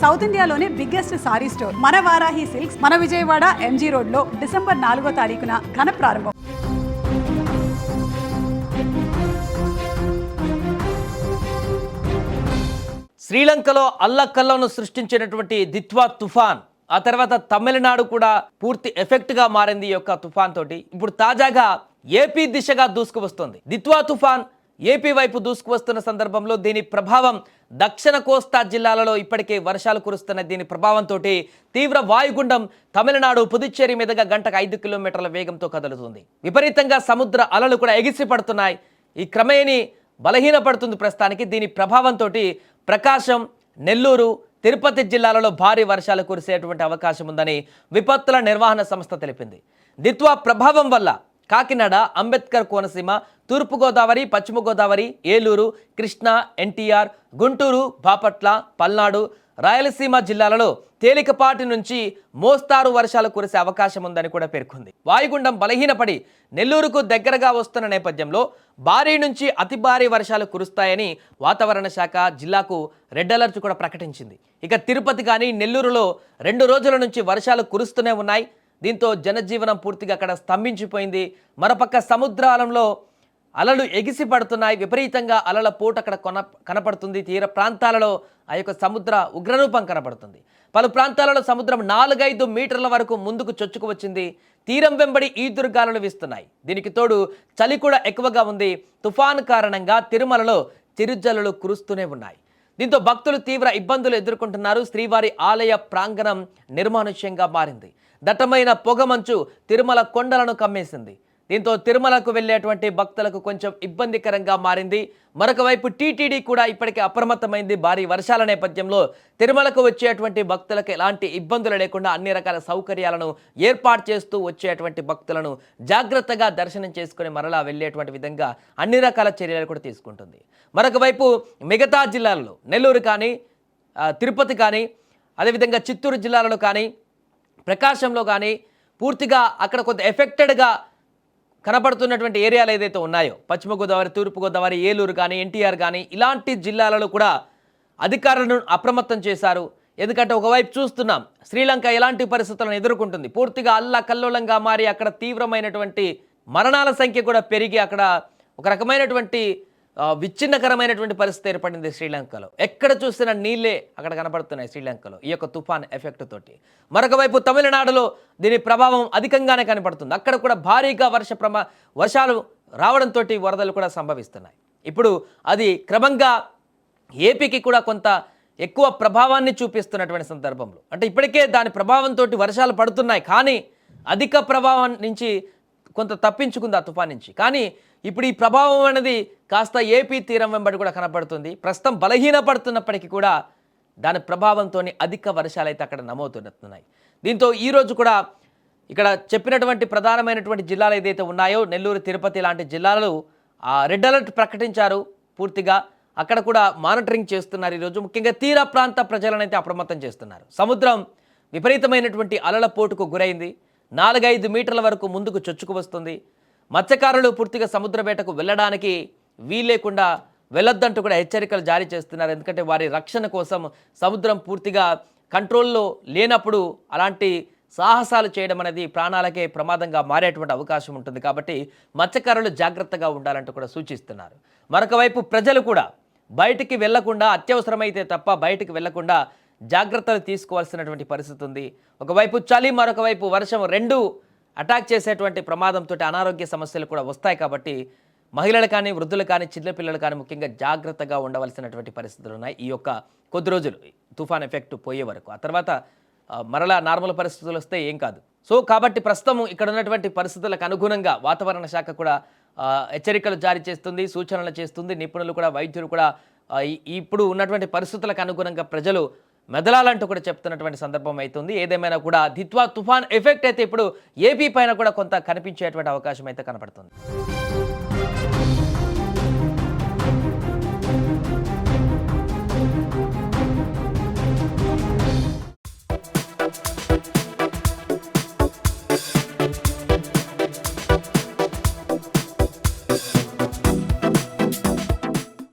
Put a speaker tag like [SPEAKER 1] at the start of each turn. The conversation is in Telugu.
[SPEAKER 1] సౌత్ ఇండియాలోనే బిగ్గెస్ట్ సారీ స్టోర్ మన వారాహి సిల్క్స్ మన విజయవాడ ఎంజీ రోడ్ లో డిసెంబర్ 4వ తారీఖున ఘన ప్రారంభం.
[SPEAKER 2] శ్రీలంకలో అల్లకల్లను సృష్టించినటువంటి దిత్వా తుఫాన్, ఆ తర్వాత తమిళనాడు కూడా పూర్తి ఎఫెక్ట్గా మారింది ఈ యొక్క తుఫాన్ తోటి. ఇప్పుడు తాజాగా ఏపీ దిశగా దూసుకువస్తుంది. దిత్వా తుఫాన్ ఏపీ వైపు దూసుకువస్తున్న సందర్భంలో దీని ప్రభావం దక్షిణ కోస్తా జిల్లాలలో ఇప్పటికే వర్షాలు కురుస్తున్న దీని ప్రభావంతో తీవ్ర వాయుగుండం తమిళనాడు పుదుచ్చేరి మీదుగా గంటకు 5 కిలోమీటర్ల వేగంతో కదులుతుంది. విపరీతంగా సముద్ర అలలు కూడా ఎగిసి పడుతున్నాయి. ఈ క్రమేణి బలహీనపడుతుంది ప్రస్తుతానికి. దీని ప్రభావంతో ప్రకాశం, నెల్లూరు, తిరుపతి జిల్లాలలో భారీ వర్షాలు కురిసేటువంటి అవకాశం ఉందని విపత్తుల నిర్వహణ సంస్థ తెలిపింది. దిత్వా ప్రభావం వల్ల కాకినాడ, అంబేద్కర్ కోనసీమ, తూర్పుగోదావరి, పశ్చిమ గోదావరి, ఏలూరు, కృష్ణా, ఎన్టీఆర్, గుంటూరు, బాపట్ల, పల్నాడు, రాయలసీమ జిల్లాలలో తేలికపాటి నుంచి మోస్తారు వర్షాలు కురిసే అవకాశం ఉందని కూడా పేర్కొంది. వాయుగుండం బలహీనపడి నెల్లూరుకు దగ్గరగా వస్తున్న నేపథ్యంలో భారీ నుంచి అతి భారీ వర్షాలు కురుస్తాయని వాతావరణ శాఖ జిల్లాకు రెడ్ అలర్ట్ కూడా ప్రకటించింది. ఇక తిరుపతి కానీ నెల్లూరులో 2 రోజుల నుంచి వర్షాలు కురుస్తూనే ఉన్నాయి. దీంతో జనజీవనం పూర్తిగా అక్కడ స్తంభించిపోయింది. మరోపక్క సముద్రాలంలో అలలు ఎగిసి పడుతున్నాయి. విపరీతంగా అలల పోటు అక్కడ కనపడుతుంది. తీర ప్రాంతాలలో ఆ యొక్క సముద్ర ఉగ్రరూపం కనపడుతుంది. పలు ప్రాంతాలలో సముద్రం 4-5 మీటర్ల వరకు ముందుకు చొచ్చుకు వచ్చింది. తీరం వెంబడి ఈదురుగాలులు వీస్తున్నాయి. దీనికి తోడు చలి కూడా ఎక్కువగా ఉంది. తుఫాను కారణంగా తిరుమలలో చిరుజల్లులు కురుస్తూనే ఉన్నాయి. దీంతో భక్తులు తీవ్ర ఇబ్బందులు ఎదుర్కొంటున్నారు. శ్రీవారి ఆలయ ప్రాంగణం నిర్మానుష్యంగా మారింది. దట్టమైన పొగమంచు తిరుమల కొండలను కమ్మేసింది. దీంతో తిరుమలకు వెళ్ళేటువంటి భక్తులకు కొంచెం ఇబ్బందికరంగా మారింది. మరొక వైపు టీటీడీ కూడా ఇప్పటికే అప్రమత్తమైంది. భారీ వర్షాల నేపథ్యంలో తిరుమలకు వచ్చేటువంటి భక్తులకు ఎలాంటి ఇబ్బందులు లేకుండా అన్ని రకాల సౌకర్యాలను ఏర్పాటు చేస్తూ వచ్చేటువంటి భక్తులను జాగ్రత్తగా దర్శనం చేసుకుని మరలా వెళ్ళేటువంటి విధంగా అన్ని రకాల చర్యలు కూడా తీసుకుంటుంది. మరొక వైపు మిగతా జిల్లాలలో నెల్లూరు కానీ, తిరుపతి కానీ, అదేవిధంగా చిత్తూరు జిల్లాలలో కానీ, ప్రకాశంలో కానీ పూర్తిగా అక్కడ కొంత ఎఫెక్టెడ్గా కనపడుతున్నటువంటి ఏరియాలు ఏదైతే ఉన్నాయో పశ్చిమ గోదావరి, తూర్పు గోదావరి, ఏలూరు కానీ, ఎన్టీఆర్ కానీ ఇలాంటి జిల్లాలలో కూడా అధికారులను అప్రమత్తం చేశారు. ఎందుకంటే ఒకవైపు చూస్తున్నాం శ్రీలంక ఎలాంటి పరిస్థితులను ఎదుర్కొంటుంది. పూర్తిగా అల్లకల్లోలంగా మారి అక్కడ తీవ్రమైనటువంటి మరణాల సంఖ్య కూడా పెరిగి అక్కడ ఒక రకమైనటువంటి విచ్ఛిన్నకరమైనటువంటి పరిస్థితి ఏర్పడింది శ్రీలంకలో. ఎక్కడ చూసినా నీళ్ళే అక్కడ కనపడుతున్నాయి శ్రీలంకలో ఈ యొక్క తుఫాన్ ఎఫెక్ట్ తోటి. మరొక వైపు తమిళనాడులో దీని ప్రభావం అధికంగానే కనపడుతుంది. అక్కడ కూడా భారీగా వర్షాలు రావడంతో వరదలు కూడా సంభవిస్తున్నాయి. ఇప్పుడు అది క్రమంగా ఏపీకి కూడా కొంత ఎక్కువ ప్రభావాన్ని చూపిస్తున్నటువంటి సందర్భంలో, అంటే ఇప్పటికే దాని ప్రభావంతో వర్షాలు పడుతున్నాయి, కానీ అధిక ప్రభావం నుంచి కొంత తప్పించుకుంది ఆ తుఫాన్ నుంచి. కానీ ఇప్పుడు ఈ ప్రభావం అనేది కాస్త ఏపీ తీరం వెంబడి కూడా కనపడుతుంది. ప్రస్తుతం బలహీనపడుతున్నప్పటికీ కూడా దాని ప్రభావంతో అధిక వర్షాలు అయితే అక్కడ నమోదవుతున్నాయి. దీంతో ఈరోజు కూడా ఇక్కడ చెప్పినటువంటి ప్రధానమైనటువంటి జిల్లాలు ఏదైతే ఉన్నాయో నెల్లూరు, తిరుపతి లాంటి జిల్లాలు రెడ్ అలర్ట్ ప్రకటించారు. పూర్తిగా అక్కడ కూడా మానిటరింగ్ చేస్తున్నారు. ఈరోజు ముఖ్యంగా తీర ప్రాంత ప్రజలను అయితే అప్రమత్తం చేస్తున్నారు. సముద్రం విపరీతమైనటువంటి అలల పోటుకు గురైంది. 4-5 మీటర్ల వరకు ముందుకు చొచ్చుకు వస్తుంది. మత్స్యకారులు పూర్తిగా సముద్ర వేటకు వెళ్ళడానికి వీలేకుండా వెళ్ళొద్దంటూ కూడా హెచ్చరికలు జారీ చేస్తున్నారు. ఎందుకంటే వారి రక్షణ కోసం సముద్రం పూర్తిగా కంట్రోల్లో లేనప్పుడు అలాంటి సాహసాలు చేయడం అనేది ప్రాణాలకే ప్రమాదంగా మారేటువంటి అవకాశం ఉంటుంది. కాబట్టి మత్స్యకారులు జాగ్రత్తగా ఉండాలంటూ కూడా సూచిస్తున్నారు. మరొక వైపు ప్రజలు కూడా బయటికి వెళ్లకుండా, అత్యవసరమైతే తప్ప బయటికి వెళ్లకుండా జాగ్రత్తలు తీసుకోవాల్సినటువంటి పరిస్థితి ఉంది. ఒకవైపు చలి, మరొక వైపు వర్షం రెండు అటాక్ చేసేటువంటి ప్రమాదంతో అనారోగ్య సమస్యలు కూడా వస్తాయి. కాబట్టి మహిళలు కానీ, వృద్ధులు కానీ, చిన్నపిల్లలు కానీ ముఖ్యంగా జాగ్రత్తగా ఉండవలసినటువంటి పరిస్థితులు ఉన్నాయి ఈ యొక్క కొద్ది రోజులు తుఫాన్ ఎఫెక్ట్ పోయే వరకు. ఆ తర్వాత మరలా నార్మల్ పరిస్థితులు వస్తే ఏం కాదు. సో కాబట్టి ప్రస్తుతం ఇక్కడ ఉన్నటువంటి పరిస్థితులకు అనుగుణంగా వాతావరణ శాఖ కూడా హెచ్చరికలు జారీ చేస్తుంది, సూచనలు చేస్తుంది. నిపుణులు కూడా, వైద్యులు కూడా ఇప్పుడు ఉన్నటువంటి పరిస్థితులకు అనుగుణంగా ప్రజలు మెదలాలంటూ కూడా చెప్తున్నటువంటి సందర్భం అవుతుంది. ఏదేమైనా కూడా దిత్వా తుఫాన్ ఎఫెక్ట్ అయితే ఇప్పుడు ఏపీ పైన కూడా కొంత కనిపించేటువంటి అవకాశం అయితే కనపడుతుంది.